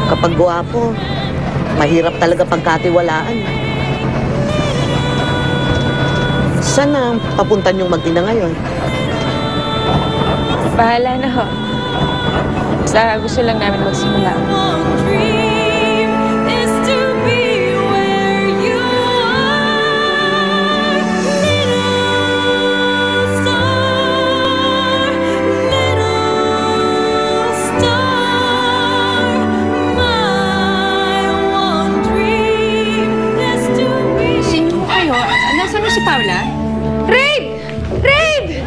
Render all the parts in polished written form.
Kapag gwapo, mahirap talaga pagkatiwalaan. Saan ang papunta niyong mag-ina ngayon? Bahala na ho. Basta gusto lang namin magsimula. Si Paula? Rabe! Rabe!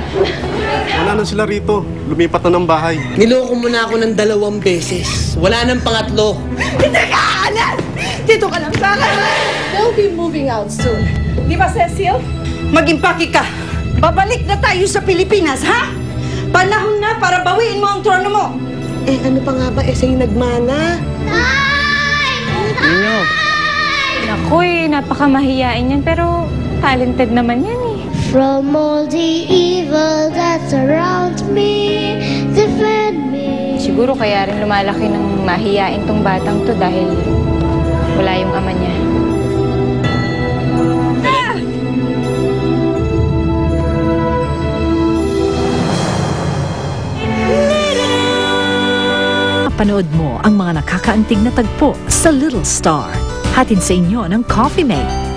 Wala na sila rito. Lumipat na ng bahay. Niloko mo na ako ng 2 beses. Wala nang pangatlo. Hindi ka alas! Dito ka lang sa akin! They'll be moving out soon. Di ba, Cecil? Mag-impake ka. Babalik na tayo sa Pilipinas, ha? Panahon na para bawiin mo ang trono mo. Eh, ano pa nga ba? Eh, sa'yo nagmana. Ninyo. Naku napakamahiyain yan pero talented naman yan eh. From all the evil that's around me, defend me. Siguro kaya rin lumalaki ng mahiyain tong batang to dahil wala yung ama niya. Panood mo ang mga nakakaantig na tagpo sa Little Star. Hatid sa inyo ng Coffee Mate.